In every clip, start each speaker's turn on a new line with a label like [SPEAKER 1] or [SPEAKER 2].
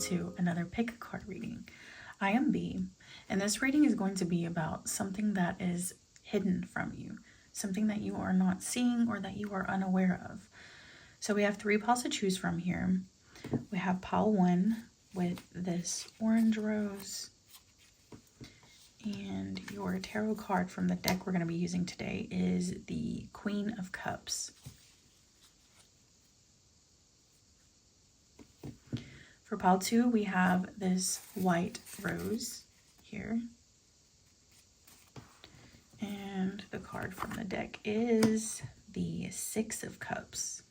[SPEAKER 1] to another pick a card reading. I am B, and this reading is going to be about something that is hidden from you, something that you are not seeing or that you are unaware of. So we have 3 piles to choose from here. We have pile 1 with this orange rose, and your tarot card from the deck we're going to be using today is the Queen of Cups. For pile 2, we have this white rose here. And the card from the deck is the 6 of Cups.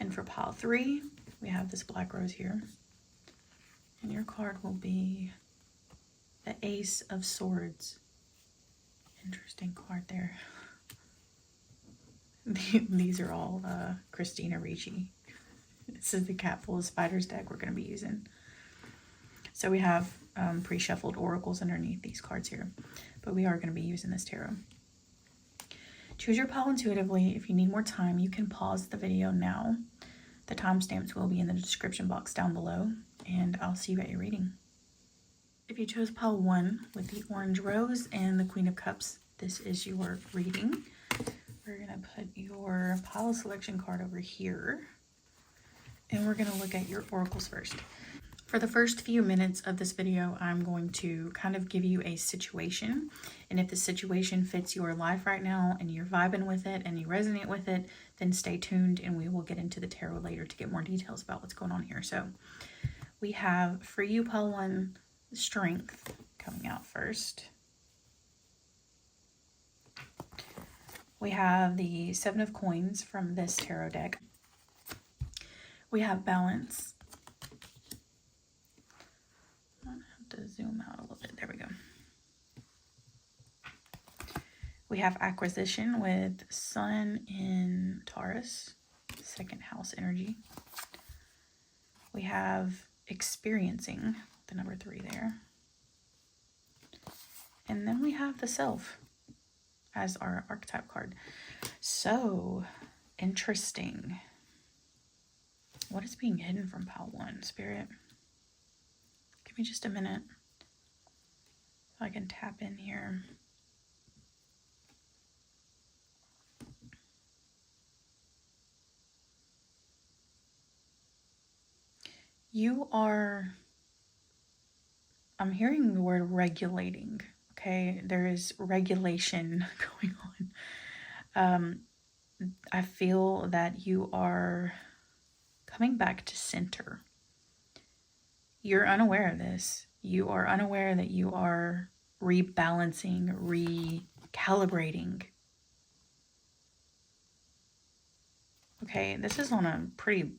[SPEAKER 1] And for pile 3, we have this black rose here. And your card will be the Ace of Swords. Interesting card there. These are all Christina Ricci. This is the Cat Full of Spiders deck we're going to be using. So we have pre-shuffled oracles underneath these cards here, but we are going to be using this tarot. Choose your pile intuitively. If you need more time, you can pause the video now. The timestamps will be in the description box down below, and I'll see you at your reading. If you chose pile 1 with the orange rose and the Queen of Cups, this is your reading. We're going to put your pile selection card over here, and we're going to look at your oracles first. For the first few minutes of this video, I'm going to kind of give you a situation, and if the situation fits your life right now and you're vibing with it and you resonate with it, then stay tuned and we will get into the tarot later to get more details about what's going on here. So we have, for you, pile 1, Strength coming out first. We have the 7 of Coins from this tarot deck. We have Balance. I have to zoom out a little bit. There we go. We have Acquisition with Sun in Taurus, 2nd house energy. We have Experiencing, the number 3 there. And then we have the Self as our archetype card. So interesting. What is being hidden from pile 1, Spirit? Give me just a minute so I can tap in here. You are, I'm hearing the word regulating. Okay, there is regulation going on. I feel that you are coming back to center. You're unaware of this. You are unaware that you are rebalancing, recalibrating. Okay, this is on a pretty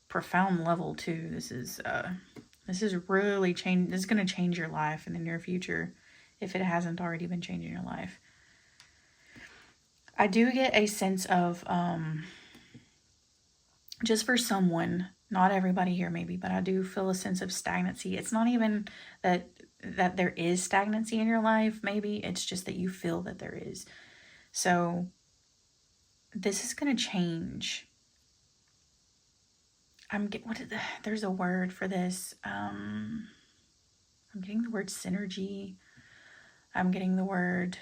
[SPEAKER 1] profound level too. This is really change. This is going to change your life in the near future, if it hasn't already been changing your life. I do get a sense of, just for someone, not everybody here maybe, but I do feel a sense of stagnancy. It's not even that there is stagnancy in your life, maybe. It's just that you feel that there is. So this is going to change. There's a word for this. I'm getting the word synergy. I'm getting the word,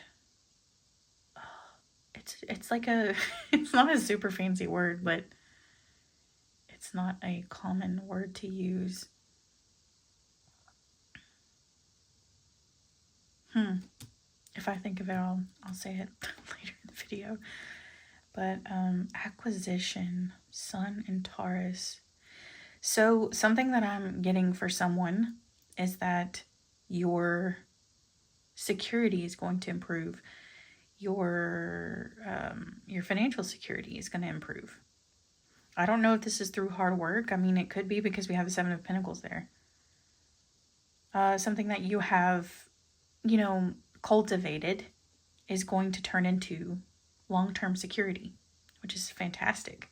[SPEAKER 1] it's like a, it's not a super fancy word, but it's not a common word to use. If I think of it, I'll say it later in the video. But Acquisition, Sun in Taurus. So something that I'm getting for someone is that your security is going to improve. Your financial security is going to improve. I don't know if this is through hard work. I mean, it could be because we have the 7 of Pentacles there. Something that you have, cultivated is going to turn into long-term security, which is fantastic.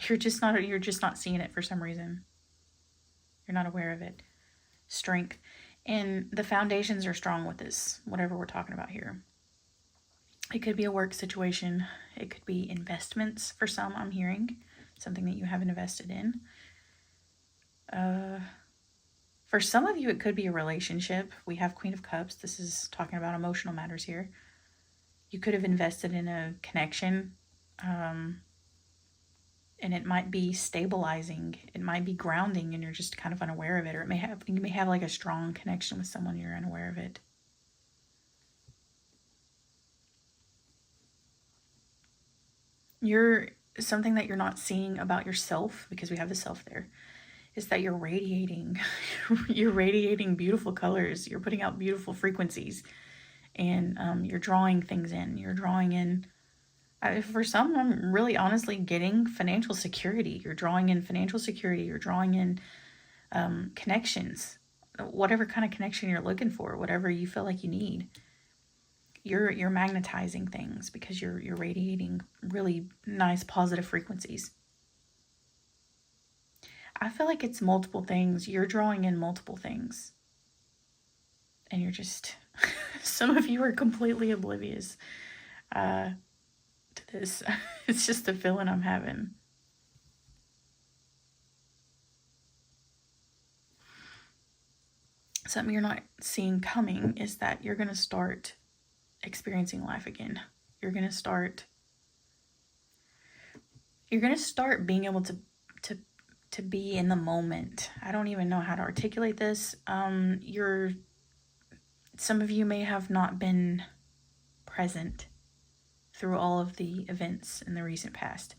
[SPEAKER 1] You're just not seeing it for some reason. You're not aware of it. Strength. And the foundations are strong with this, whatever we're talking about here. It could be a work situation. It could be investments for some, I'm hearing. Something that you haven't invested in. For some of you, it could be a relationship. We have Queen of Cups. This is talking about emotional matters here. You could have invested in a connection, and it might be stabilizing. It might be grounding, and you're just kind of unaware of it. Or you may have like a strong connection with someone, you're unaware of it. Something that you're not seeing about yourself, because we have the self there, is that you're radiating. You're radiating beautiful colors. You're putting out beautiful frequencies, and you're drawing things in. You're drawing in. For some, I'm really honestly getting financial security. You're drawing in financial security. You're drawing in connections, whatever kind of connection you're looking for, whatever you feel like you need. You're magnetizing things because you're radiating really nice positive frequencies. I feel like it's multiple things. You're drawing in multiple things. And you're just, some of you are completely oblivious to this. It's just a feeling I'm having. Something you're not seeing coming is that you're going to start experiencing life again. You're going to start being able to be in the moment. I don't even know how to articulate this. Some of you may have not been present through all of the events in the recent past.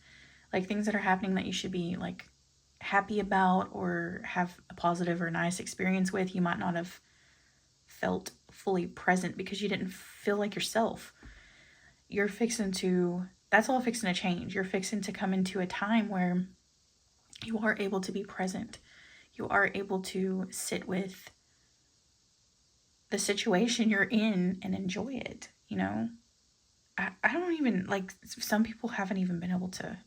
[SPEAKER 1] Like things that are happening that you should be like happy about or have a positive or nice experience with, you might not have felt fully present because you didn't feel like yourself. That's all fixing to change. You're fixing to come into a time where you are able to be present. You are able to sit with the situation you're in and enjoy it, you know? I don't even, like, some people haven't even been able to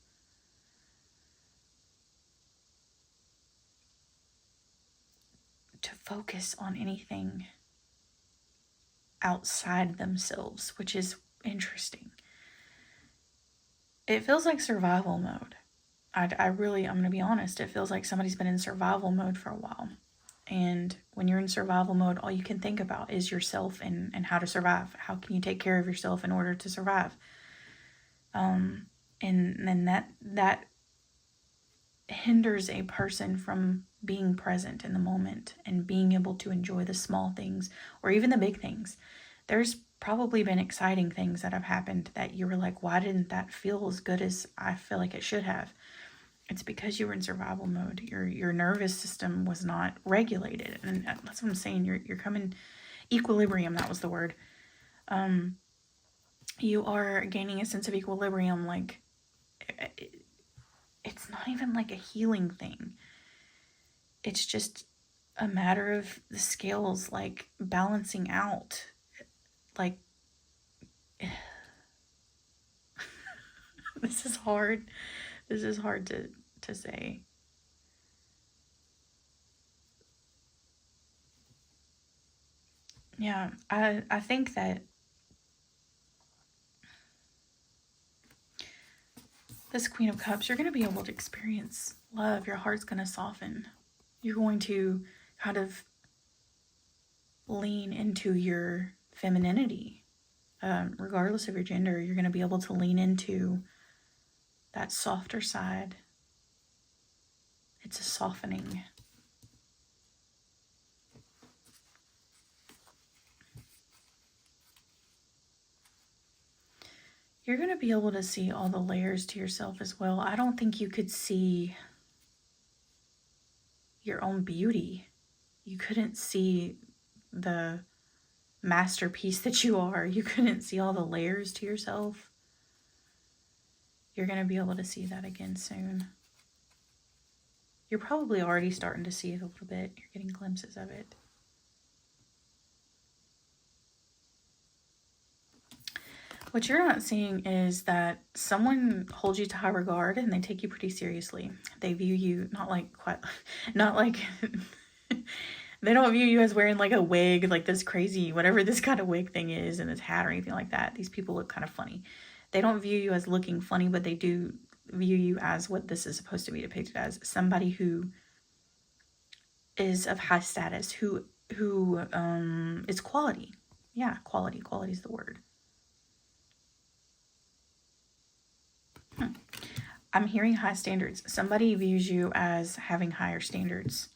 [SPEAKER 1] focus on anything outside themselves, which is interesting. It feels like survival mode. I'm going to be honest, it feels like somebody's been in survival mode for a while. And when you're in survival mode, all you can think about is yourself and how to survive. How can you take care of yourself in order to survive? And then that hinders a person from being present in the moment and being able to enjoy the small things or even the big things. There's probably been exciting things that have happened that you were like, why didn't that feel as good as I feel like it should have? It's because you were in survival mode. Your nervous system was not regulated. And that's what I'm saying. You're coming equilibrium. That was the word. You are gaining a sense of equilibrium. Like it's not even like a healing thing. It's just a matter of the scales, like balancing out. Like this is hard. This is hard to say. Yeah, I think that this Queen of Cups, you're going to be able to experience love. Your heart's going to soften. You're going to kind of lean into your femininity. Regardless of your gender, you're going to be able to lean into that softer side. It's a softening. You're going to be able to see all the layers to yourself as well. I don't think you could see your own beauty. You couldn't see the masterpiece that you are. You couldn't see all the layers to yourself. You're going to be able to see that again soon. You're probably already starting to see it a little bit. You're getting glimpses of it. What you're not seeing is that someone holds you to high regard and they take you pretty seriously. They view you not like They don't view you as wearing like a wig, like this crazy, whatever this kind of wig thing is, and this hat or anything like that. These people look kind of funny. They don't view you as looking funny, but they do view you as what this is supposed to be depicted as, somebody who is of high status, who is quality. Yeah, quality is the word. I'm hearing high standards. Somebody views you as having higher standards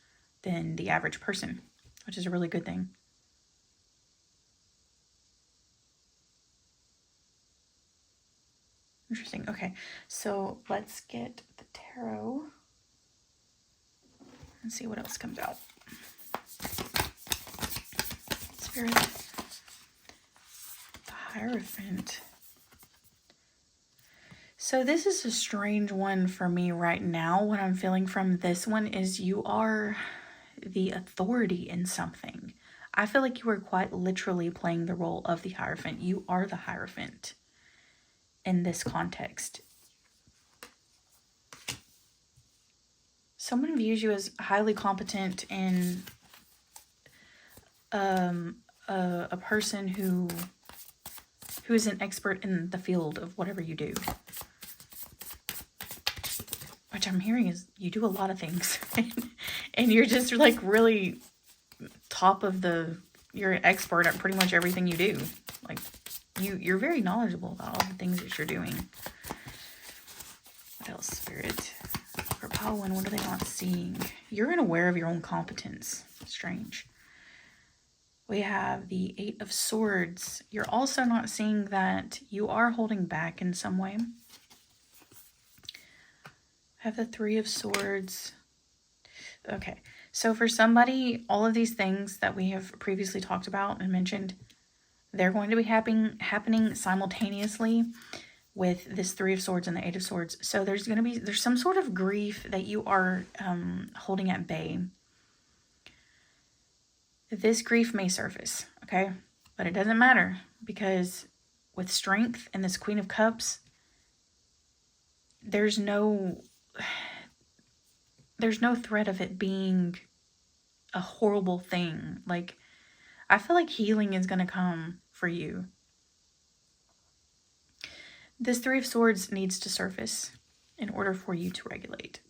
[SPEAKER 1] than the average person, which is a really good thing. Interesting. Okay, so let's get the tarot and see what else comes out. Spirit. The Hierophant. So this is a strange one for me right now. What I'm feeling from this one is you are the authority in something. I feel like you are quite literally playing the role of the Hierophant. You are the Hierophant in this context. Someone views you as highly competent and a person who is an expert in the field of whatever you do. Which I'm hearing is you do a lot of things. And you're just like really top of you're an expert at pretty much everything you do. Like you're very knowledgeable about all the things that you're doing. What else, Spirit? For Pawan, what are they not seeing? You're unaware of your own competence. Strange. We have the Eight of Swords. You're also not seeing that you are holding back in some way. Have the Three of Swords. Okay, so for somebody, all of these things that we have previously talked about and mentioned, they're going to be happening simultaneously with this Three of Swords and the Eight of Swords. So there's some sort of grief that you are holding at bay. This grief may surface, okay? But it doesn't matter, because with strength and this Queen of Cups, there's no threat of it being a horrible thing. Like, I feel like healing is going to come for you. This Three of Swords needs to surface in order for you to regulate.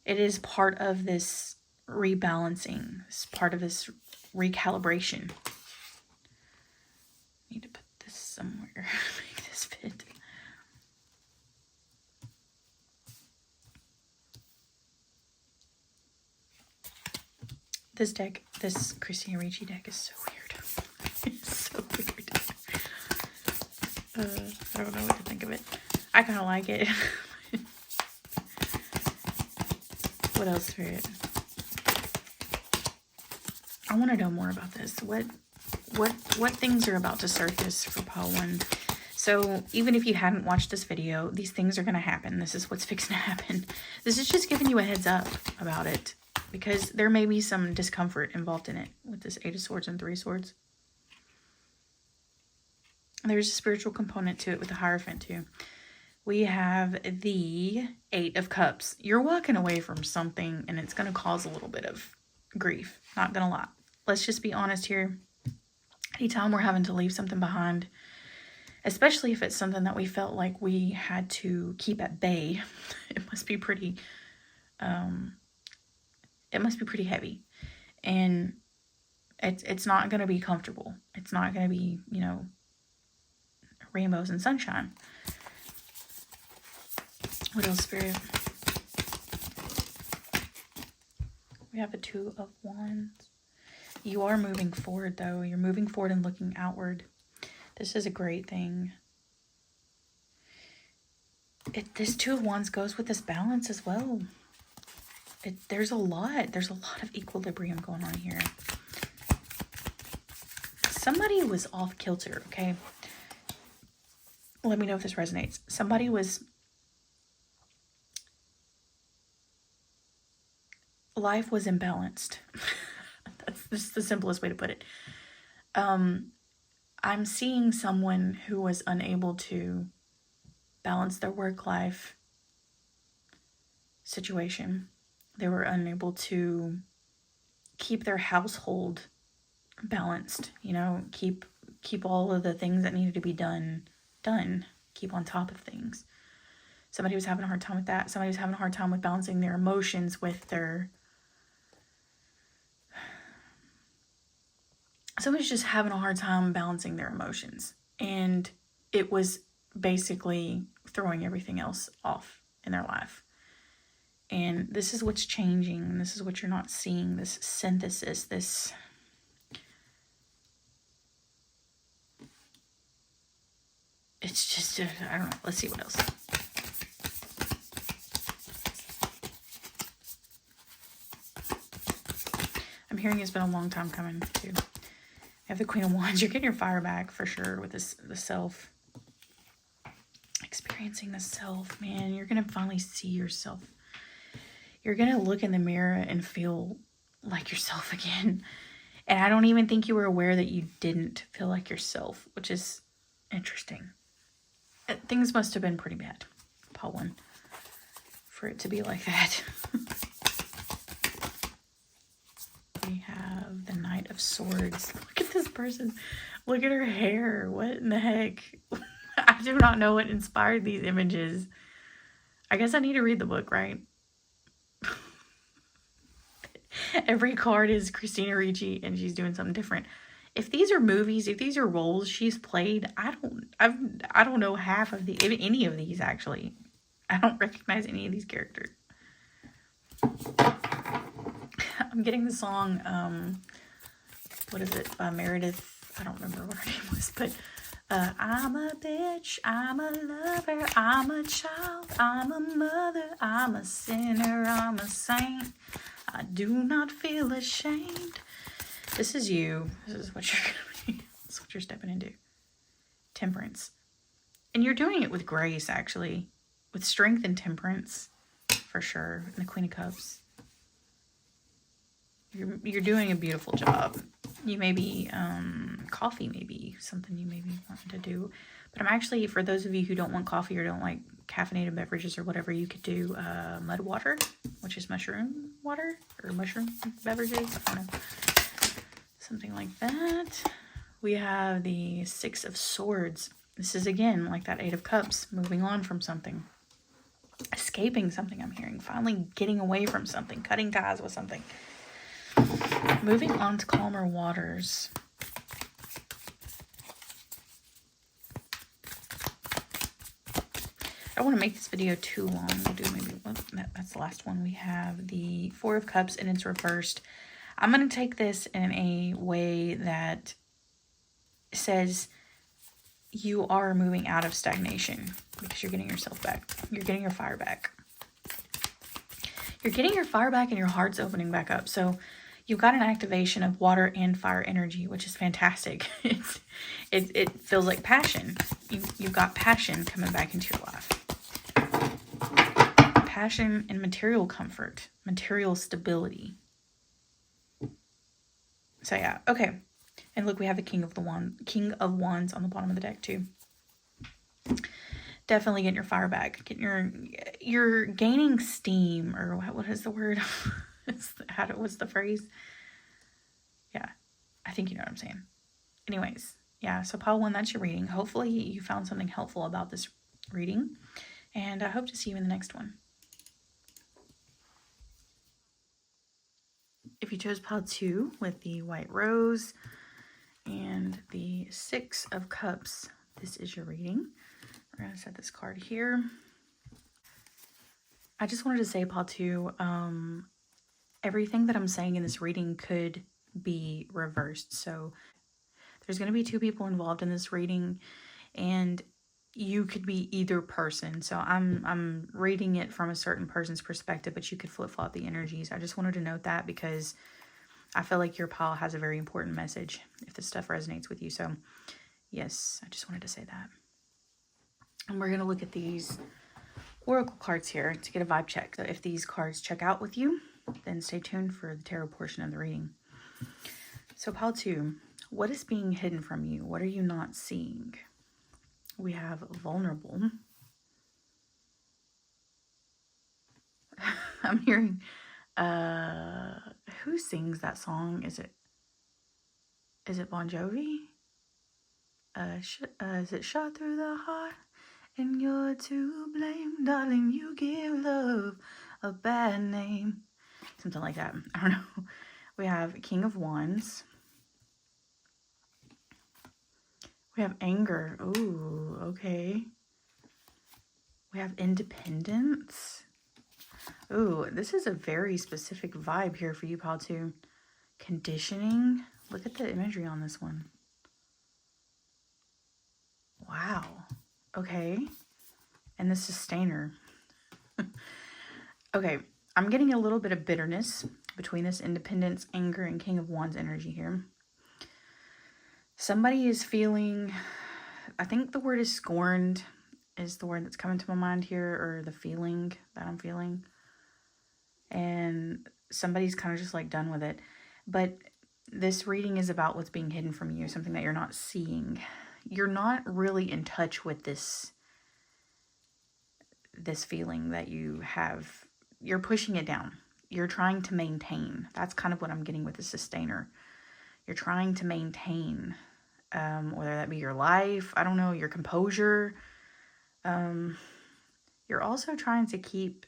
[SPEAKER 1] It is part of this rebalancing. It's part of this recalibration. Need to put this somewhere. Make this fit. This deck, this Christina Ricci deck is so weird. It's so weird. I don't know what to think of it. I kind of like it. What else, Spirit? I want to know more about this. What things are about to surface for Pawan? So even if you hadn't watched this video, these things are going to happen. This is what's fixing to happen. This is just giving you a heads up about it, because there may be some discomfort involved in it with this Eight of Swords and Three of Swords. There's a spiritual component to it with the Hierophant too. We have the Eight of Cups. You're walking away from something and it's going to cause a little bit of grief. Not going to lie. Let's just be honest here. Anytime we're having to leave something behind, especially if it's something that we felt like we had to keep at bay, it must be pretty heavy. And it's not going to be comfortable. It's not going to be, you know, rainbows and sunshine. What else, Spirit? We have a Two of Wands. You are moving forward, though. You're moving forward and looking outward. This is a great thing. This Two of Wands goes with this balance as well. There's a lot of equilibrium going on here. Somebody was off kilter, okay? Let me know if this resonates. Somebody was... Life was imbalanced. That's just the simplest way to put it. I'm seeing someone who was unable to balance their work life situation. They were unable to keep their household balanced, you know, keep all of the things that needed to be done, keep on top of things. Somebody was having a hard time with that. Somebody was having a hard time with balancing their emotions with their... Somebody's just having a hard time balancing their emotions. And it was basically throwing everything else off in their life. And this is what's changing. This is what you're not seeing. This synthesis, this... It's just, I don't know. Let's see what else. I'm hearing it's been a long time coming, too. You have the Queen of Wands. You're getting your fire back for sure with this, the self. Experiencing the self, man. You're going to finally see yourself. You're going to look in the mirror and feel like yourself again. And I don't even think you were aware that you didn't feel like yourself, which is interesting. Things must have been pretty bad, Paul 1, for it to be like that. We have the Knight of Swords. Look at this person. Look at her hair. What in the heck? I do not know what inspired these images. I guess I need to read the book, right? Every card is Christina Ricci and she's doing something different. If these are movies, if these are roles she's played, I don't know half of any of these actually. I don't recognize any of these characters. I'm getting the song, what is it, by Meredith? I don't remember what her name was, but I'm a bitch, I'm a lover, I'm a child, I'm a mother, I'm a sinner, I'm a saint. I do not feel ashamed. This is you. This is what you're going to be. This is what you're stepping into. Temperance. And you're doing it with grace, actually. With strength and temperance, for sure. And the Queen of Cups. You're doing a beautiful job. You may be, coffee may be something you may be wanting to do. But I'm actually, for those of you who don't want coffee or don't like caffeinated beverages or whatever, you could do mud water, which is mushroom water or mushroom beverages. I don't know. Something like that. We have the Six of Swords. This is again like that Eight of Cups, moving on from something. Escaping something, I'm hearing. Finally getting away from something. Cutting ties with something. Moving on to calmer waters. I don't want to make this video too long. We'll do maybe, that's the last one. We have the Four of Cups and it's reversed. I'm going to take this in a way that says you are moving out of stagnation because you're getting yourself back. You're getting your fire back. You're getting your fire back and your heart's opening back up. So you've got an activation of water and fire energy, which is fantastic. It feels like passion. You've got passion coming back into your life. Passion and material comfort, material stability. So yeah, okay. And look, we have the King of Wands on the bottom of the deck too. Definitely getting your fire back. You're gaining steam, or what is the word? What's the phrase? Yeah, I think you know what I'm saying. Anyways, yeah, so pile 1, that's your reading. Hopefully you found something helpful about this reading. And I hope to see you in the next one. If you chose pile 2 with the white rose and the Six of Cups, this is your reading. We're going to set this card here. I just wanted to say, pile 2, everything that I'm saying in this reading could be reversed. So there's going to be 2 people involved in this reading, and you could be either person. So I'm reading it from a certain person's perspective, but you could flip-flop the energies. I just wanted to note that because I feel like your pile has a very important message if this stuff resonates with you. So yes, I just wanted to say that. And we're going to look at these oracle cards here to get a vibe check. So if these cards check out with you, then stay tuned for the tarot portion of the reading. So pile 2, what is being hidden from you? What are you not seeing? We have vulnerable. I'm hearing Uh, who sings that song? Is it Bon Jovi? Is it Shot Through the Heart? And you're to blame, darling, you give love a bad name. Something like that. I don't know. We have King of Wands. We have anger. Ooh, okay. We have independence. Ooh, this is a very specific vibe here for you, Pal, too. Conditioning. Look at the imagery on this one. Wow. Okay. And the sustainer. Okay. I'm getting a little bit of bitterness between this independence, anger, and King of Wands energy here. Somebody is feeling, I think the word is scorned is the word that's coming to my mind here, or the feeling that I'm feeling. And somebody's kind of just like done with it. But this reading is about what's being hidden from you, something that you're not seeing. You're not really in touch with this feeling that you have. You're pushing it down. You're trying to maintain. That's kind of what I'm getting with the sustainer. You're trying to maintain, whether that be your life, I don't know, your composure. You're also trying to keep,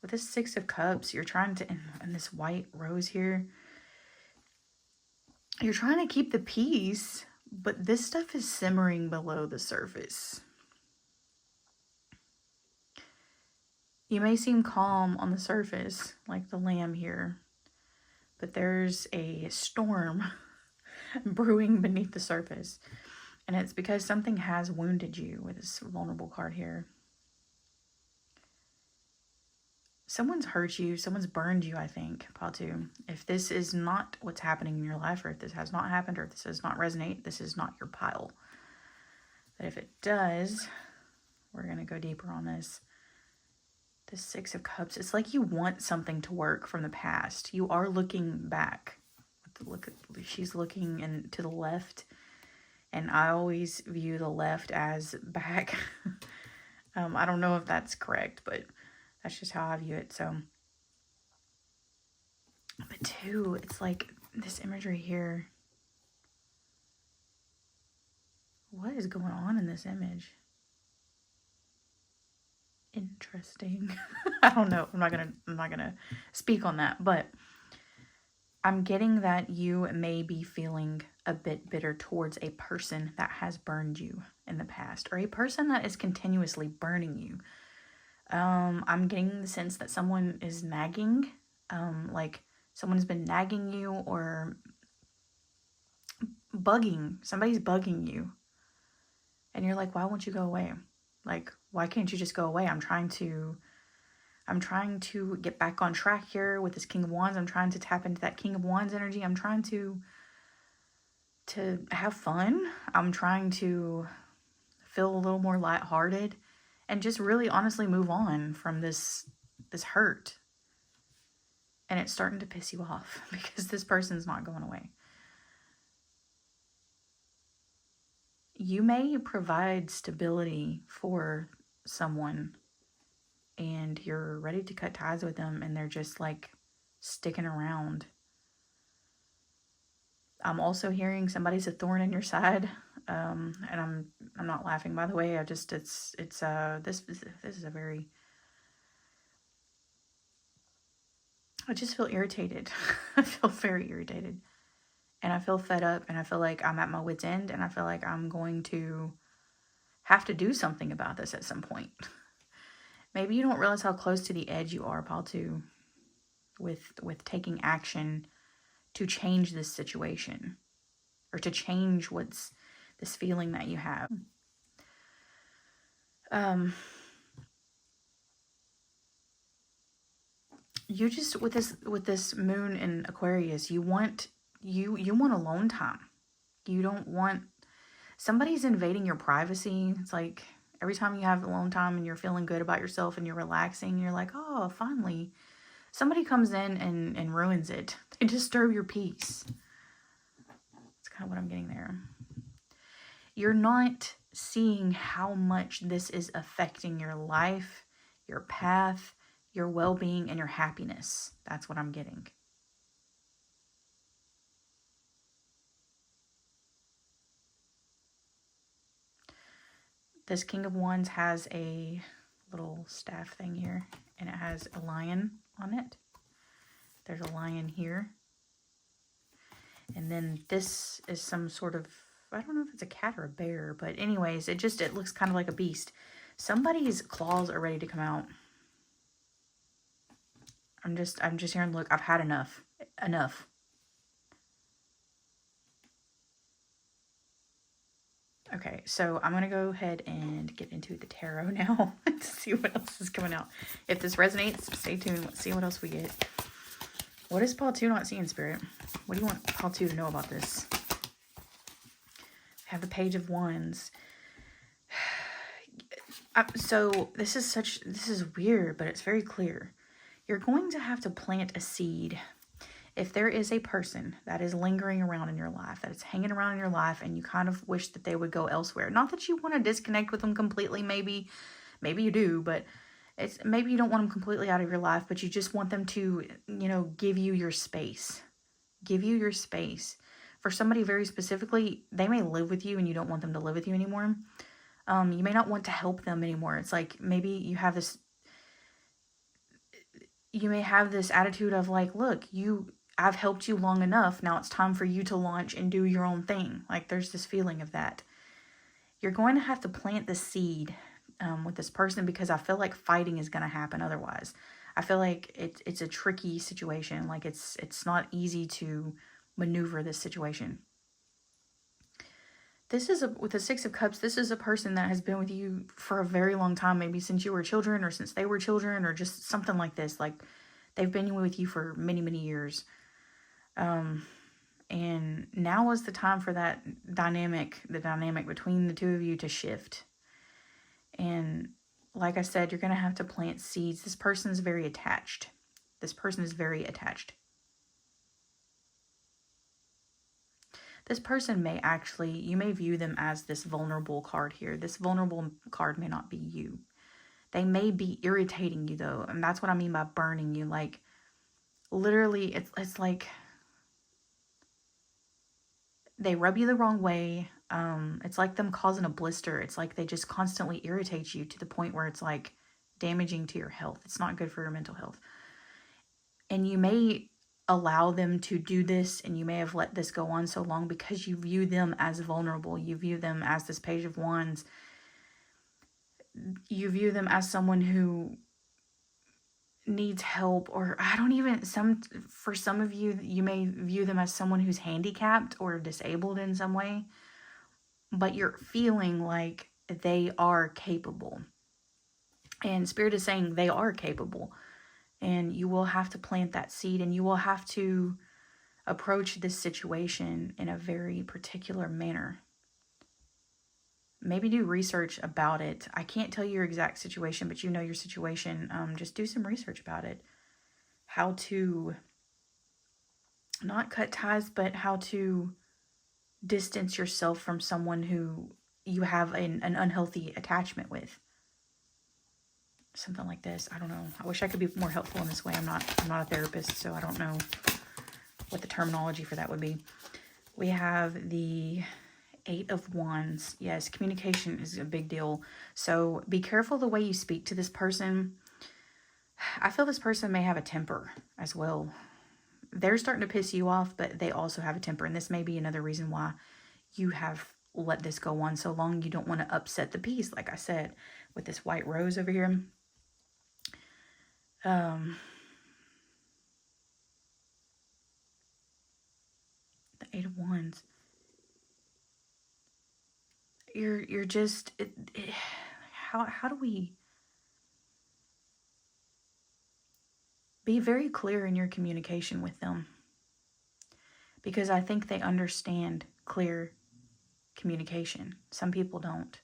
[SPEAKER 1] with this Six of Cups, you're trying to, and this white rose here, you're trying to keep the peace, but this stuff is simmering below the surface. You may seem calm on the surface, like the lamb here, but there's a storm brewing beneath the surface. And it's because something has wounded you with this vulnerable card here. Someone's hurt you. Someone's burned you, I think, Patu. If this is not what's happening in your life, or if this has not happened, or if this does not resonate, this is not your pile. But if it does, we're going to go deeper on this. The Six of Cups. It's like you want something to work from the past. You are looking back. She's looking to the left. And I always view the left as back. I don't know if that's correct, but that's just how I view it. So, but two, it's like this imagery here. What is going on in this image? Interesting. I don't know. I'm not gonna speak on that, but I'm getting that you may be feeling a bit bitter towards a person that has burned you in the past, or a person that is continuously burning you. I'm getting the sense that someone is nagging, like someone's been nagging you or bugging. Somebody's bugging you. And you're like, why won't you go away? Like, why can't you just go away? I'm trying to get back on track here with this King of Wands. I'm trying to tap into that King of Wands energy. I'm trying to have fun. I'm trying to feel a little more lighthearted and just really honestly move on from this hurt. And it's starting to piss you off because this person's not going away. You may provide stability for someone and you're ready to cut ties with them and they're just like sticking around. I'm also hearing somebody's a thorn in your side. And I'm not laughing, by the way. This is a very, I just feel irritated. I feel very irritated. And I feel fed up and I feel like I'm at my wit's end and I feel like I'm going to have to do something about this at some point. Maybe you don't realize how close to the edge you are, Paul, too, with taking action to change this situation or to change what's this feeling that you have. You just, with this moon in Aquarius, you want alone time. You don't want, somebody's invading your privacy. It's like every time you have alone time and you're feeling good about yourself and you're relaxing, you're like, oh, finally. Somebody comes in and ruins it. They disturb your peace. That's kind of what I'm getting there. You're not seeing how much this is affecting your life, your path, your well-being, and your happiness. That's what I'm getting. This King of Wands has a little staff thing here, and it has a lion on it. There's a lion here. And then this is some sort of, I don't know if it's a cat or a bear, but anyways, it looks kind of like a beast. Somebody's claws are ready to come out. I'm just hearing, look, I've had enough. Enough. Okay, so I'm going to go ahead and get into the tarot now to see what else is coming out. If this resonates, stay tuned. Let's see what else we get. What is Paul 2 not seeing, Spirit? What do you want Paul 2 to know about this? We have the Page of Wands. So this is weird, but it's very clear. You're going to have to plant a seed. If there is a person that is lingering around in your life, that is hanging around in your life, and you kind of wish that they would go elsewhere. Not that you want to disconnect with them completely, maybe you do, but it's maybe you don't want them completely out of your life, but you just want them to, give you your space. Give you your space. For somebody very specifically, they may live with you and you don't want them to live with you anymore. You may not want to help them anymore. It's like maybe you may have this attitude of like, look, I've helped you long enough. Now it's time for you to launch and do your own thing. Like there's this feeling of that. You're going to have to plant the seed with this person, because I feel like fighting is going to happen otherwise. I feel like it's a tricky situation. Like it's not easy to maneuver this situation. With the Six of Cups, this is a person that has been with you for a very long time, maybe since you were children or since they were children or just something like this. Like they've been with you for many, many years. And now is the time for that the dynamic between the two of you to shift. And like I said, you're going to have to plant seeds. This person is very attached. This person is very attached. This person may actually, you may view them as this vulnerable card here. This vulnerable card may not be you. They may be irritating you though. And that's what I mean by burning you. Like literally it's like they rub you the wrong way. It's like them causing a blister. It's like they just constantly irritate you to the point where it's like damaging to your health. It's not good for your mental health. And you may allow them to do this, and you may have let this go on so long because you view them as vulnerable. You view them as this Page of Wands. You view them as someone who needs help, or for some of you, you may view them as someone who's handicapped or disabled in some way, but you're feeling like they are capable. And Spirit is saying they are capable. And you will have to plant that seed, and you will have to approach this situation in a very particular manner. Maybe do research about it. I can't tell you your exact situation, but you know your situation. Just do some research about it. How to not cut ties, but how to distance yourself from someone who you have an unhealthy attachment with. Something like this. I don't know. I wish I could be more helpful in this way. I'm not a therapist, so I don't know what the terminology for that would be. We have the Eight of Wands. Yes, communication is a big deal. So be careful the way you speak to this person. I feel this person may have a temper as well. They're starting to piss you off, but they also have a temper. And this may be another reason why you have let this go on so long. You don't want to upset the peace, like I said, with this white rose over here. The Eight of Wands. You're just how do we be very clear in your communication with them? Because I think they understand clear communication. Some people don't.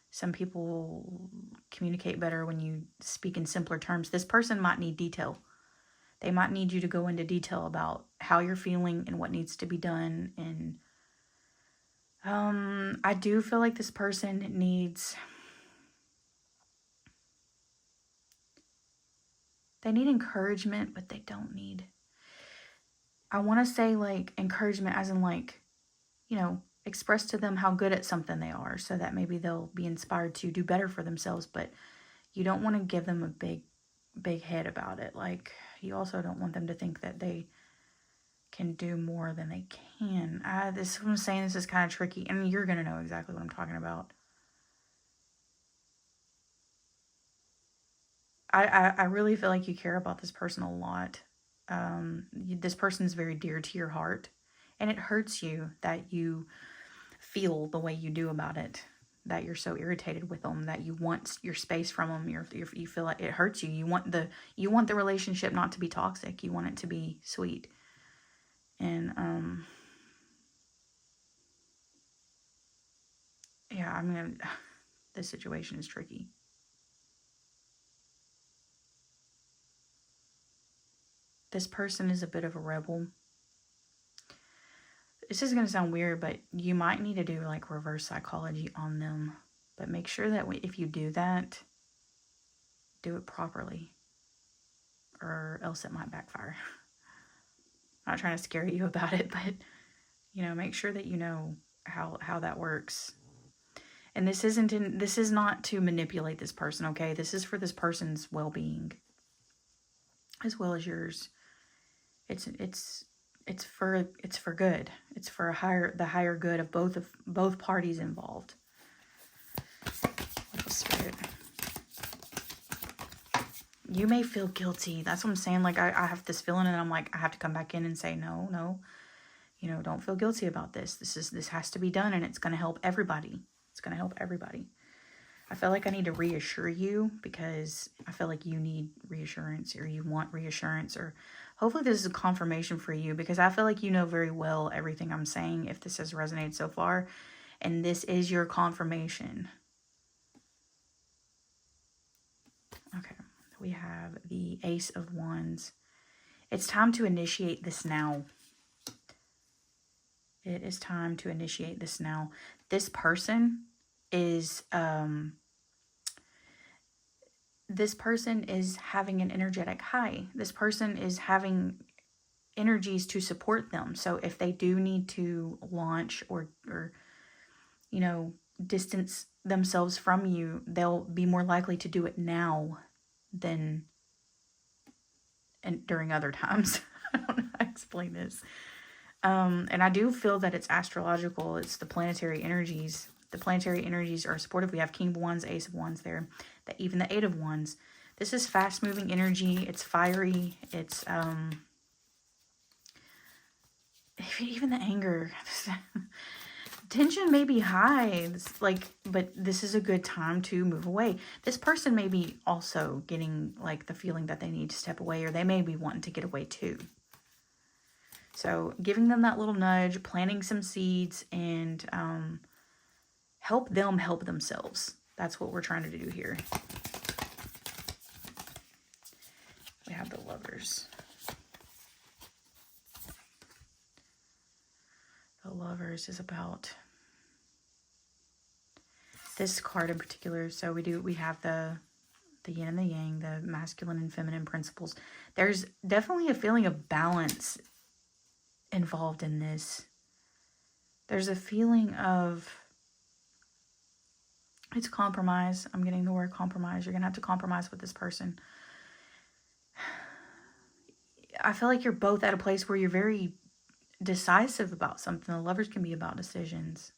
[SPEAKER 1] Some people communicate better when you speak in simpler terms. This person might need detail. They might need you to go into detail about how you're feeling and what needs to be done. And I do feel like this person needs They need encouragement, but they don't need... I want to say, like, encouragement as in, like, you know, express to them how good at something they are so that maybe they'll be inspired to do better for themselves. But you don't want to give them a big head about it. Like, you also don't want them to think that they can do more than they can. This, I'm saying, this is kind of tricky, and you're going to know exactly what I'm talking about. I really feel like you care about this person a lot. This person is very dear to your heart, and it hurts you that you feel the way you do about it, that you're so irritated with them, that you want your space from them. You feel like it hurts you. You want the relationship not to be toxic. You want it to be sweet. And yeah, I mean, this situation is tricky. This person is a bit of a rebel. This is going to sound weird, but you might need to do like reverse psychology on them. But make sure that if you do that, do it properly, or else it might backfire. I'm not trying to scare you about it, but, you know, make sure that you know how that works. And this is not to manipulate this person, okay? This is for this person's well-being as well as yours. It's for good. It's for the higher good of both parties involved. Little Spirit. You may feel guilty. That's what I'm saying. Like, I have this feeling, and I'm like, I have to come back in and say, no, you know, don't feel guilty about this. This has to be done, and it's going to help everybody. It's going to help everybody. I feel like I need to reassure you, because I feel like you need reassurance, or you want reassurance, or hopefully this is a confirmation for you, because I feel like you know very well everything I'm saying, if this has resonated so far, and this is your confirmation. Okay, we have the Ace of Wands. It's time to initiate this now. It is time to initiate this now. This person is having an energetic high. This person is having energies to support them. So if they do need to launch or you know, distance themselves from you, they'll be more likely to do it now than during other times. I don't know how to explain this. And I do feel that it's astrological. It's the planetary energies. The planetary energies are supportive. We have King of Wands, Ace of Wands there. Even the Eight of Wands. This is fast-moving energy. It's fiery. It's, even the anger. Tension may be high. But this is a good time to move away. This person may be also getting, like, the feeling that they need to step away, or they may be wanting to get away too. So giving them that little nudge, planting some seeds, and help them help themselves. That's what we're trying to do here. We have the Lovers. The Lovers is about this card in particular. So we have the yin and the yang, the masculine and feminine principles. There's definitely a feeling of balance involved in this. There's a feeling of, it's compromise. I'm getting the word compromise. You're gonna have to compromise with this person. I feel like you're both at a place where you're very decisive about something. The Lovers can be about decisions.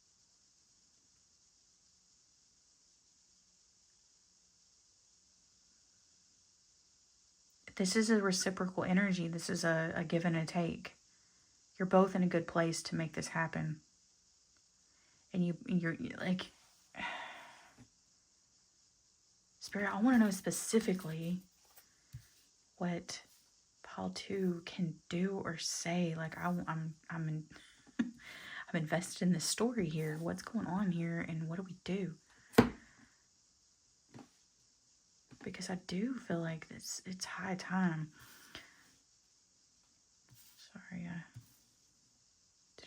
[SPEAKER 1] This is a reciprocal energy. This is a give and a take. You're both in a good place to make this happen. And you're like, Spirit, I want to know specifically what Pile 2 can do or say. Like, I'm invested in this story here. What's going on here, and what do we do? Because I do feel like it's high time. Sorry, I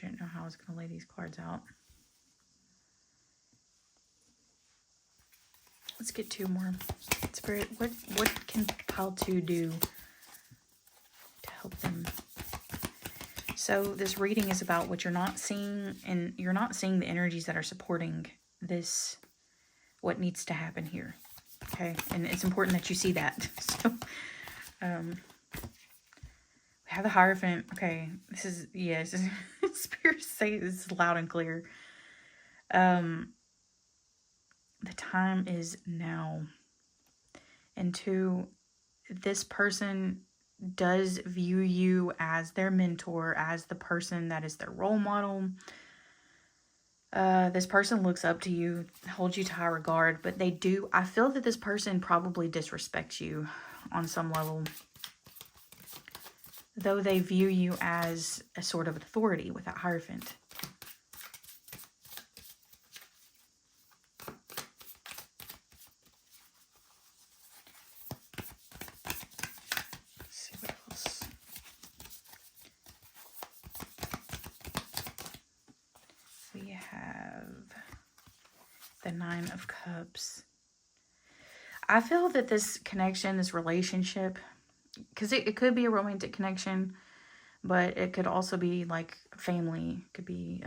[SPEAKER 1] didn't know how I was going to lay these cards out. Let's get two more. Spirit, what can Pile 2 do help them. So this reading is about what you're not seeing, and you're not seeing the energies that are supporting this, what needs to happen here. Okay, and it's important that you see that. So, we have the Hierophant. Okay, this is, yes, Spirit say this is loud and clear. The time is now. And two, this person does view you as their mentor, as the person that is their role model. This person looks up to you, holds you to high regard, but I feel that this person probably disrespects you on some level, though they view you as a sort of authority with that Hierophant. Let's see what else. We have the Nine of Cups. I feel that this connection, this relationship, because it could be a romantic connection, but it could also be like family. It could be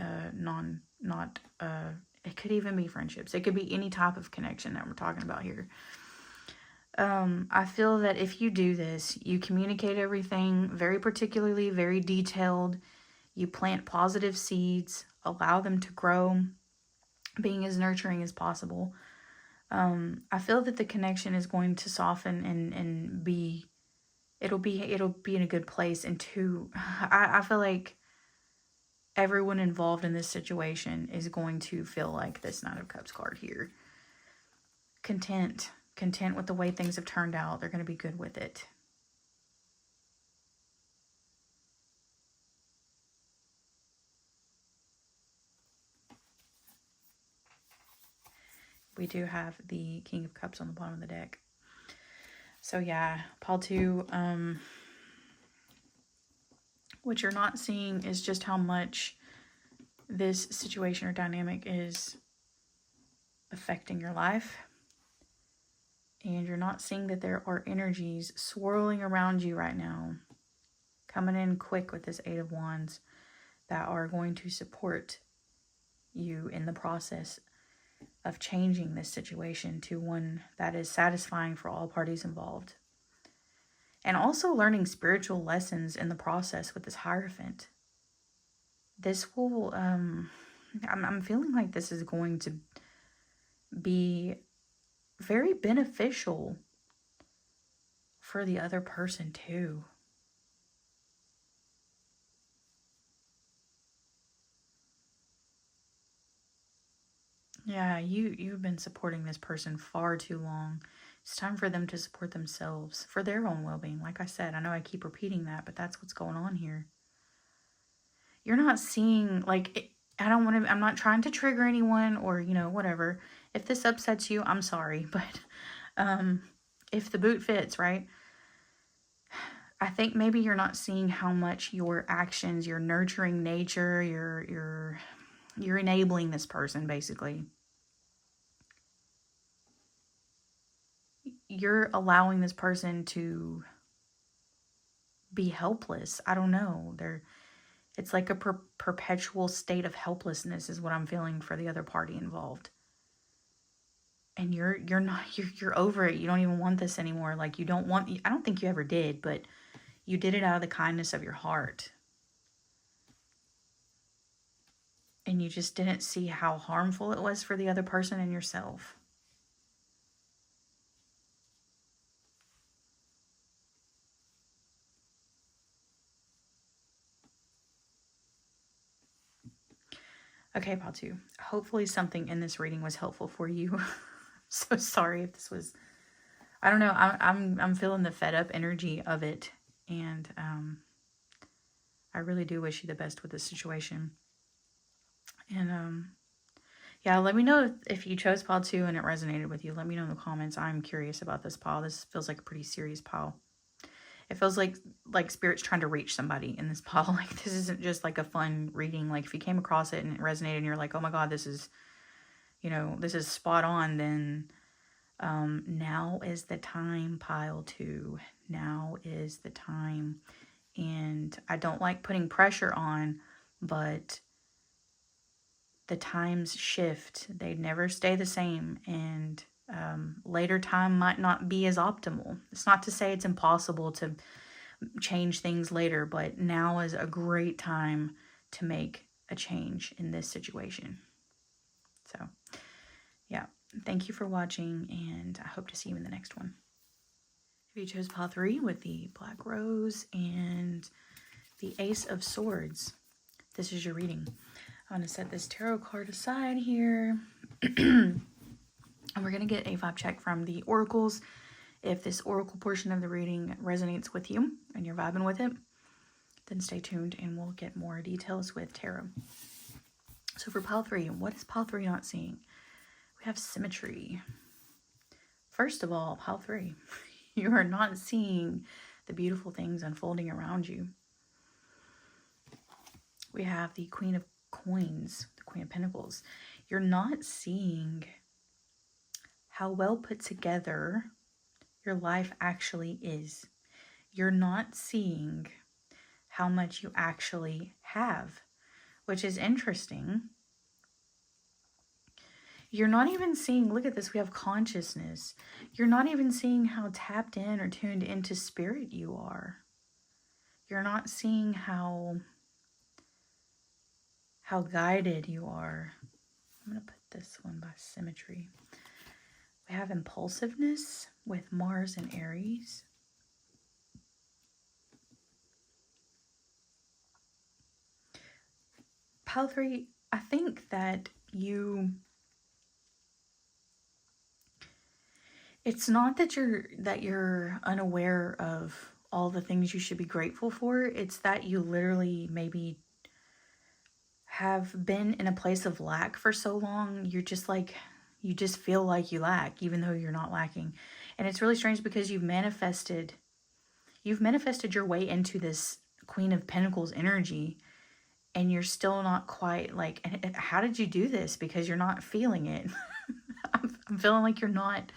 [SPEAKER 1] it could even be friendships. It could be any type of connection that we're talking about here. I feel that if you do this, you communicate everything very particularly, very detailed. You plant positive seeds, allow them to grow, being as nurturing as possible. I feel that the connection is going to soften and be, it'll be in a good place. And two, I feel like everyone involved in this situation is going to feel like this Nine of Cups card here. Content with the way things have turned out. They're going to be good with it. We do have the King of Cups on the bottom of the deck. So yeah, Pile 2, what you're not seeing is just how much this situation or dynamic is affecting your life. And you're not seeing that there are energies swirling around you right now, coming in quick with this Eight of Wands, that are going to support you in the process of changing this situation to one that is satisfying for all parties involved. And also learning spiritual lessons in the process with this Hierophant. This will, I'm feeling like this is going to be very beneficial for the other person too. Yeah, you've been supporting this person far too long. It's time for them to support themselves for their own well-being. Like I said, I know I keep repeating that, but that's what's going on here. You're not seeing, like, I'm not trying to trigger anyone or, whatever. If this upsets you, I'm sorry, but if the boot fits, right? I think maybe you're not seeing how much your actions, your nurturing nature, you're enabling this person, basically. You're allowing this person to be helpless. I don't know. It's like a perpetual state of helplessness is what I'm feeling for the other party involved. And you're over it. You don't even want this anymore. Like, I don't think you ever did, but you did it out of the kindness of your heart. And you just didn't see how harmful it was for the other person and yourself. Okay, Pile 2. Hopefully something in this reading was helpful for you. So sorry if this was, I don't know, I'm feeling the fed up energy of it. And I really do wish you the best with this situation. And yeah, let me know if you chose Pile 2 and it resonated with you. Let me know in the comments. I'm curious about this pile. This feels like a pretty serious pile. It feels like Spirit's trying to reach somebody in this pile. Like, this isn't just like a fun reading. Like, if you came across it and it resonated and you're like, oh my God, this is, this is spot on, then now is the time, Pile 2. Now is the time. and I don't like putting pressure on, but the times shift. They never stay the same, and later time might not be as optimal. It's not to say it's impossible to change things later, but now is a great time to make a change in this situation. So, yeah, thank you for watching, and I hope to see you in the next one. If you chose pile 3 with the Black Rose and the Ace of Swords, this is your reading. I'm going to set this tarot card aside here. And we're going to get a vibe check from the oracles. If this oracle portion of the reading resonates with you and you're vibing with it, then stay tuned and we'll get more details with tarot. So for pile 3, what is pile 3 not seeing? We have symmetry. First of all, pile 3, you are not seeing the beautiful things unfolding around you. We have the Queen of Coins, the Queen of Pentacles. You're not seeing how well put together your life actually is. You're not seeing how much you actually have, which is interesting. You're not even seeing, look at this, we have consciousness. You're not even seeing how tapped in or tuned into spirit you are. You're not seeing how guided you are. I'm going to put this one by symmetry. We have impulsiveness with Mars and Aries. Pile 3, I think that it's not that you're unaware of all the things you should be grateful for. It's that you literally maybe have been in a place of lack for so long. You're just like, you just feel like you lack, even though you're not lacking. And it's really strange because you've manifested your way into this Queen of Pentacles energy, and you're still not quite like, how did you do this? Because you're not feeling it. I'm feeling like you're not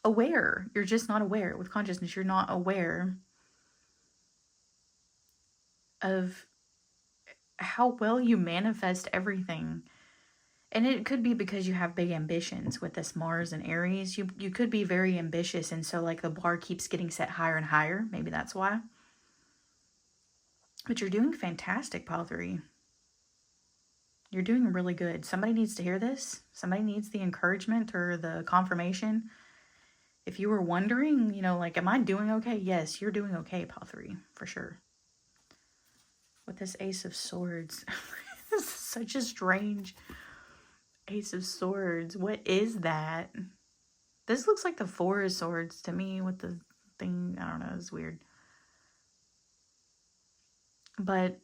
[SPEAKER 1] aware. You're just not aware. With consciousness, you're not aware of how well you manifest everything. And it could be because you have big ambitions with this Mars and Aries. You could be very ambitious, and so like the bar keeps getting set higher and higher. Maybe that's why. But you're doing fantastic, pile 3. You're doing really good. Somebody needs to hear this. Somebody needs the encouragement or the confirmation. If you were wondering, you know, like, am I doing okay? Yes, you're doing okay, pile 3, for sure. With this Ace of Swords. This is such a strange Ace of Swords. What is that? This looks like the Four of Swords to me with the thing. I don't know. It's weird. But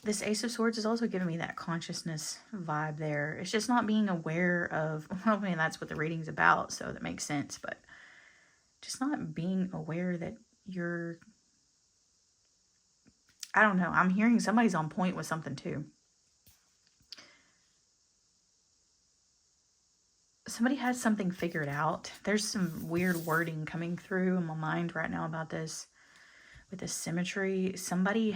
[SPEAKER 1] this Ace of Swords is also giving me that consciousness vibe there. It's just not being aware of, well, I mean, that's what the reading's about, so that makes sense. But just not being aware that you're, I don't know. I'm hearing somebody's on point with something too. Somebody has something figured out. There's some weird wording coming through in my mind right now about this. With this symmetry, somebody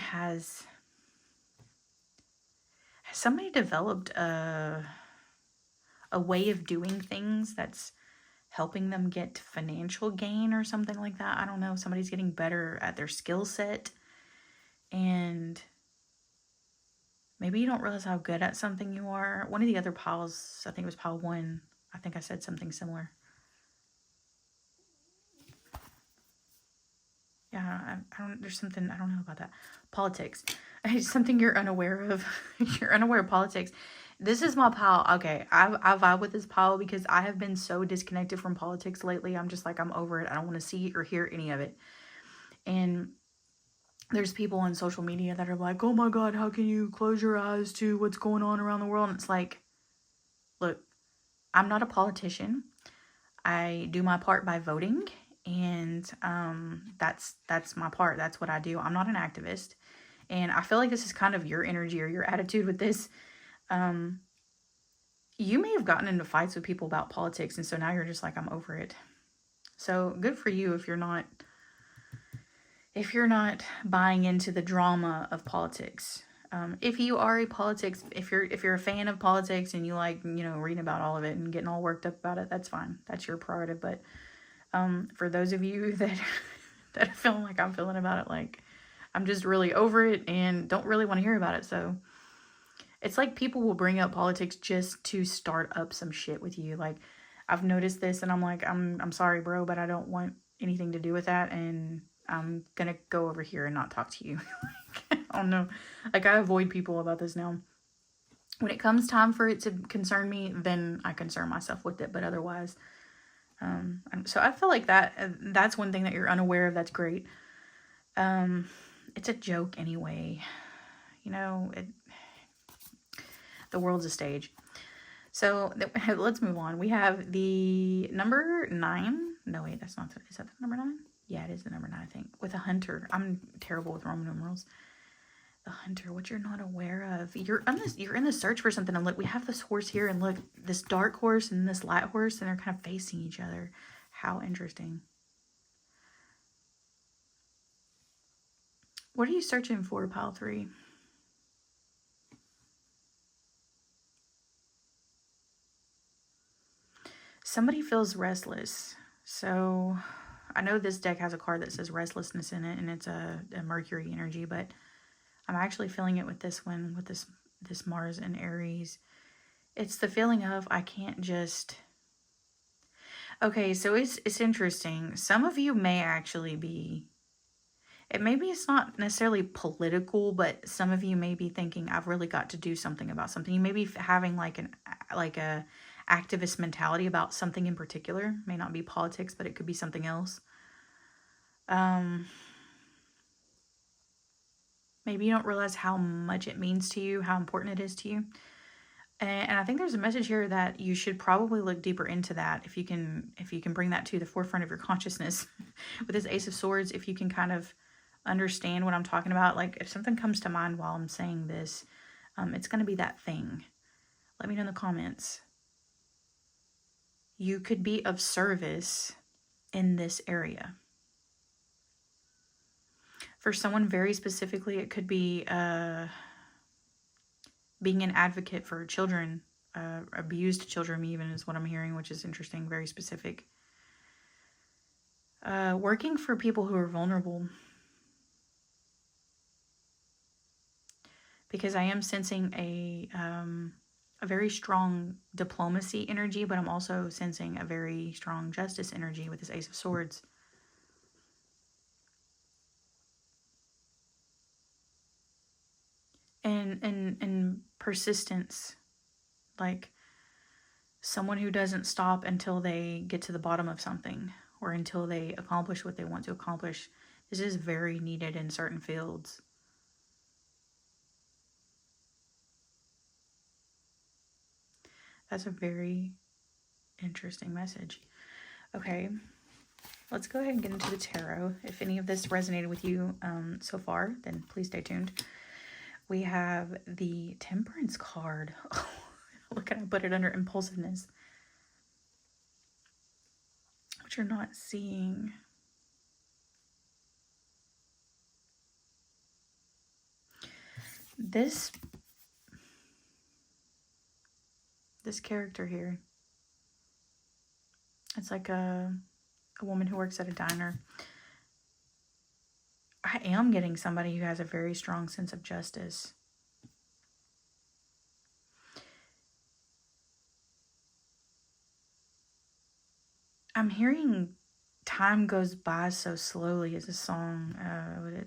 [SPEAKER 1] developed a way of doing things that's helping them get financial gain or something like that. I don't know. Somebody's getting better at their skill set. And maybe you don't realize how good at something you are. One of the other piles, I think it was pile 1, I think I said something similar. Yeah, I don't, there's something, I don't know about that. Politics. It's something you're unaware of. You're unaware of politics. This is my pile. Okay, I vibe with this pile because I have been so disconnected from politics lately. I'm just like, I'm over it. I don't want to see or hear any of it. And there's people on social media that are like, oh my God, how can you close your eyes to what's going on around the world? And it's like, look, I'm not a politician. I do my part by voting, and that's my part. That's what I do. I'm not an activist. And I feel like this is kind of your energy or your attitude with this. you may have gotten into fights with people about politics, and so now you're just like, I'm over it. So good for you if you're not buying into the drama of politics. If you are if you're a fan of politics and you like, reading about all of it and getting all worked up about it, that's fine. That's your prerogative. But for those of you that that are feeling like I'm feeling about it, like I'm just really over it and don't really want to hear about it. So it's like people will bring up politics just to start up some shit with you. Like I've noticed this, and I'm like, I'm sorry, bro, but I don't want anything to do with that, and I'm gonna go over here and not talk to you. I don't know. Like I avoid people about this now. When it comes time for it to concern me, then I concern myself with it. But otherwise, so I feel like that's one thing that you're unaware of. That's great. It's a joke anyway. The world's a stage. So let's move on. We have the number 9. No, wait, that's not. Is that the number 9? Yeah, it is the number 9, I think. With a hunter. I'm terrible with Roman numerals. The hunter, what you're not aware of. You're in the search for something. And look, we have this horse here, and look, this dark horse and this light horse, and they're kind of facing each other. How interesting. What are you searching for, pile 3? Somebody feels restless. So I know this deck has a card that says restlessness in it, and it's a Mercury energy, but I'm actually feeling it with this one, with this Mars and Aries. It's the feeling of I can't just... Okay, so it's interesting. Some of you may actually be... Maybe it's not necessarily political, but some of you may be thinking, I've really got to do something about something. You may be having like a activist mentality about something in particular. May not be politics, but it could be something else. Maybe you don't realize how much it means to you, how important it is to you. And I think there's a message here that you should probably look deeper into that if you can bring that to the forefront of your consciousness. With this Ace of Swords, if you can kind of understand what I'm talking about, like if something comes to mind while I'm saying this, it's going to be that thing. Let me know in the comments. You could be of service in this area. For someone very specifically, it could be being an advocate for children, abused children even is what I'm hearing, which is interesting, very specific. Working for people who are vulnerable. Because I am sensing a very strong diplomacy energy, but I'm also sensing a very strong justice energy with this Ace of Swords. And persistence, like someone who doesn't stop until they get to the bottom of something or until they accomplish what they want to accomplish. This is very needed in certain fields. That's a very interesting message. Okay, let's go ahead and get into the tarot. If any of this resonated with you so far, then please stay tuned. We have the Temperance card. Oh, look at I put it under impulsiveness. What you're not seeing. This character here. It's like a woman who works at a diner. I am getting somebody who has a very strong sense of justice. I'm hearing time goes by so slowly is a song.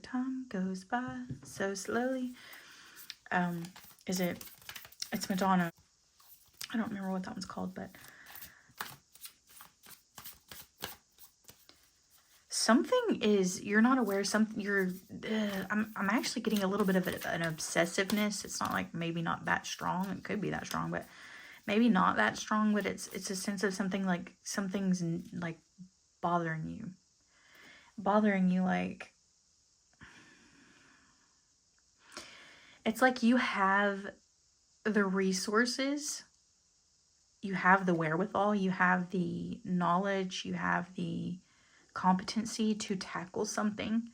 [SPEAKER 1] Time goes by so slowly. It's Madonna. I don't remember what that one's called, but something is, you're not aware, I'm actually getting a little bit of an obsessiveness. It's not like, maybe not that strong. It could be that strong, but maybe not that strong, but it's a sense of something, like something's like bothering you, like it's like you have the resources have the wherewithal, you have the knowledge, you have the competency to tackle something,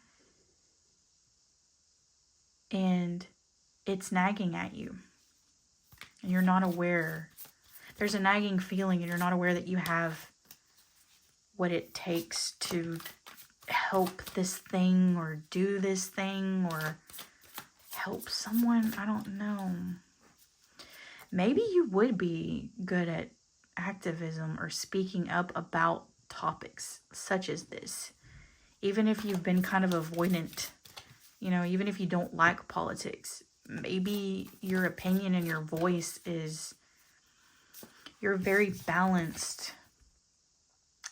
[SPEAKER 1] and it's nagging at you and you're not aware. There's a nagging feeling and you're not aware that you have what it takes to help this thing or do this thing or help someone. I don't know. Maybe you would be good at activism or speaking up about topics such as this. Even if you've been kind of avoidant, even if you don't like politics, maybe your opinion and your voice is, you're very balanced.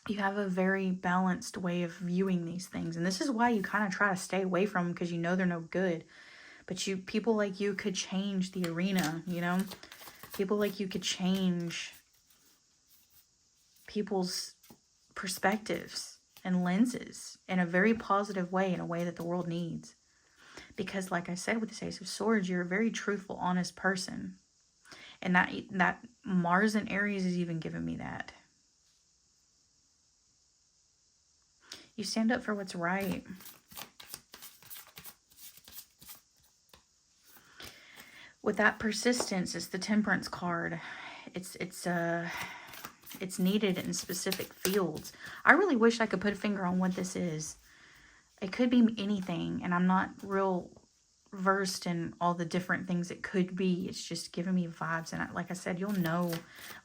[SPEAKER 1] You have a very balanced way of viewing these things. And this is why you kind of try to stay away from them, because you know they're no good. But people like you could change the arena, People like you could change people's perspectives and lenses in a very positive way, in a way that the world needs. Because like I said, with the Ace of Swords, you're a very truthful, honest person. And that Mars and Aries is even giving me that. You stand up for what's right. With that persistence, it's the Temperance card. It's needed in specific fields. I really wish I could put a finger on what this is. It could be anything, and I'm not real versed in all the different things it could be. It's just giving me vibes, and like I said, you'll know.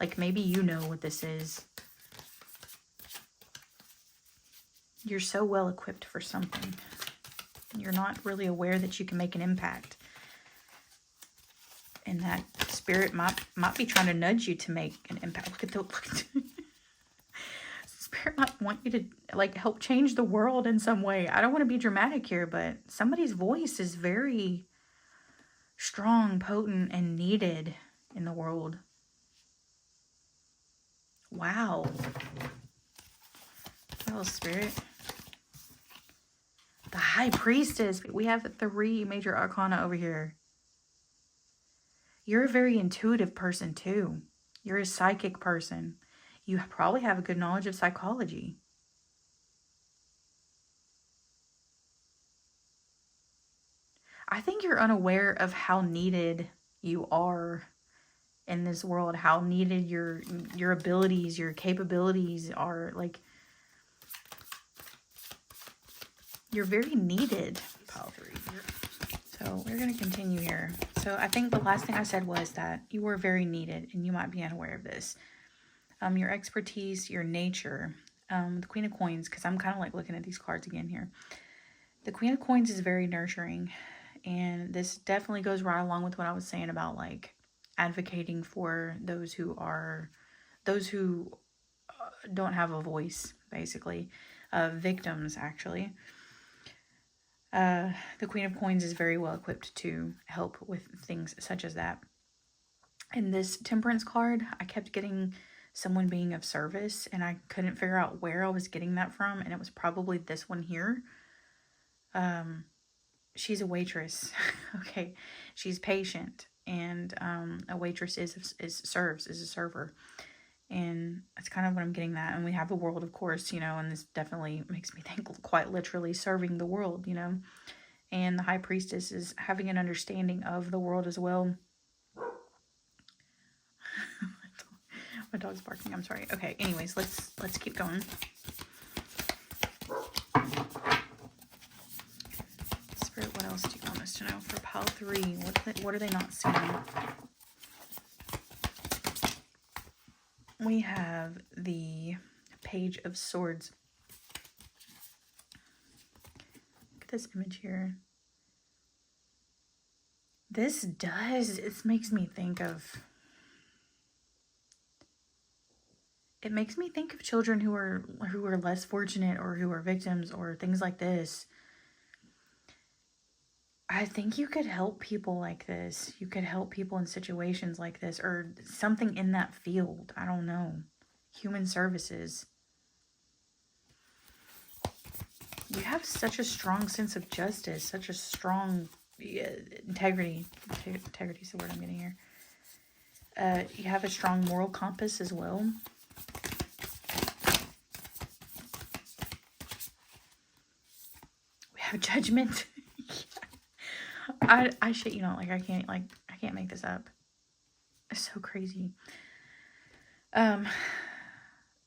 [SPEAKER 1] Like, maybe you know what this is. You're so well equipped for something. You're not really aware that you can make an impact. And that spirit might be trying to nudge you to make an impact. Look at the spirit might want you to like help change the world in some way. I don't want to be dramatic here, but somebody's voice is very strong, potent, and needed in the world. Wow. Oh, spirit. The High Priestess. We have 3 major arcana over here. You're a very intuitive person too. You're a psychic person. You probably have a good knowledge of psychology. I think you're unaware of how needed you are in this world, how needed your abilities, your capabilities are. Like, you're very needed. Pile 3. So we're going to continue here. So I think the last thing I said was that you were very needed, and you might be unaware of this. Your expertise, your nature, the Queen of Coins, because I'm kind of like looking at these cards again here. The Queen of Coins is very nurturing, and this definitely goes right along with what I was saying about like advocating for those who don't have a voice, basically, victims actually. The Queen of Coins is very well equipped to help with things such as that. In this Temperance card, I kept getting someone being of service, and I couldn't figure out where I was getting that from, and it was probably this one here. She's a waitress. Okay, she's patient, and a waitress is a server. And that's kind of what I'm getting at. And we have the world, of course, and this definitely makes me think quite literally serving the world, And the High Priestess is having an understanding of the world as well. My dog's barking. I'm sorry. Okay, anyways, let's keep going. Spirit, what else do you want us to know for pile 3? What are they not seeing? We have the Page of Swords. Look at this image here. This makes me think of... It makes me think of children who are less fortunate, or who are victims, or things like this. I think you could help people like this. You could help people in situations like this, or something in that field. I don't know. Human services. You have such a strong sense of justice, such a strong integrity. Integrity is the word I'm getting here. You have a strong moral compass as well. We have judgment. I shit you not, I can't make this up. It's so crazy.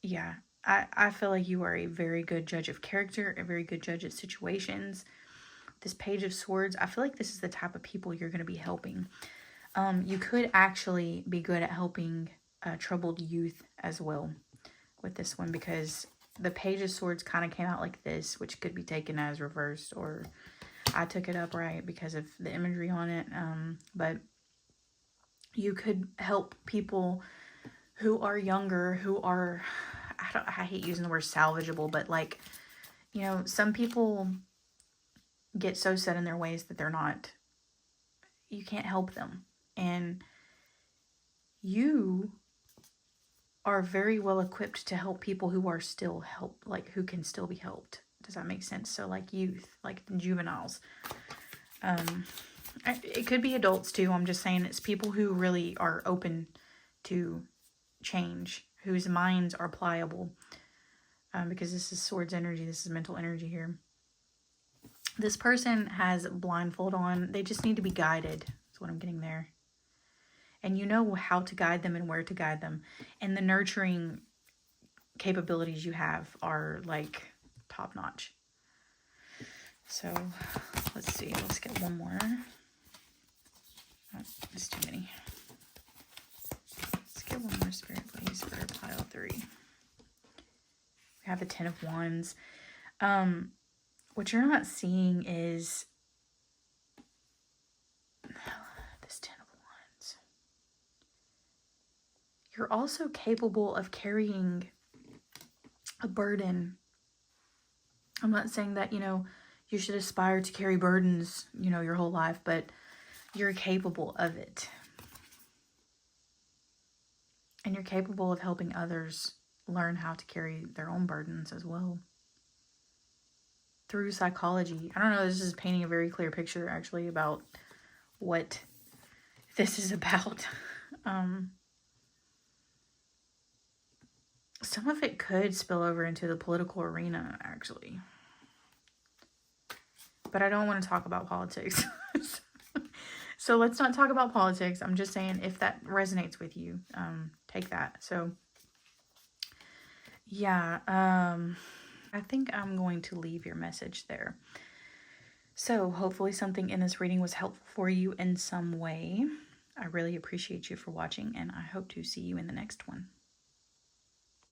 [SPEAKER 1] Yeah. I feel like you are a very good judge of character, a very good judge of situations. This Page of Swords, I feel like this is the type of people you're going to be helping. You could actually be good at helping troubled youth as well with this one, because the Page of Swords kind of came out like this, which could be taken as reversed, or I took it up because of the imagery on it. But you could help people who are younger, who are, I hate using the word salvageable, but like, you know, some people get so set in their ways that you can't help them. And you are very well equipped to help people who are still who can still be helped. Does that make sense? So like youth, like juveniles. It could be adults too. I'm just saying it's people who really are open to change, whose minds are pliable. Because this is swords energy, this is mental energy here. This person has blindfold on. They just need to be guided. That's what I'm getting there. And you know how to guide them and where to guide them. And the nurturing capabilities you have are like top notch. So let's see. Let's get one more. Oh, it's too many. Let's get one more spirit, please, for pile 3. We have the 10 of Wands. What you're not seeing is this 10 of Wands. You're also capable of carrying a burden. I'm not saying that, you know, you should aspire to carry burdens, you know, your whole life, but you're capable of it. And you're capable of helping others learn how to carry their own burdens as well. Through psychology. I don't know, this is painting a very clear picture actually about what this is about. Some of it could spill over into the political arena actually. But I don't want to talk about politics. So let's not talk about politics. I'm just saying if that resonates with you, take that. So yeah, I think I'm going to leave your message there. So hopefully something in this reading was helpful for you in some way. I really appreciate you for watching, and I hope to see you in the next one.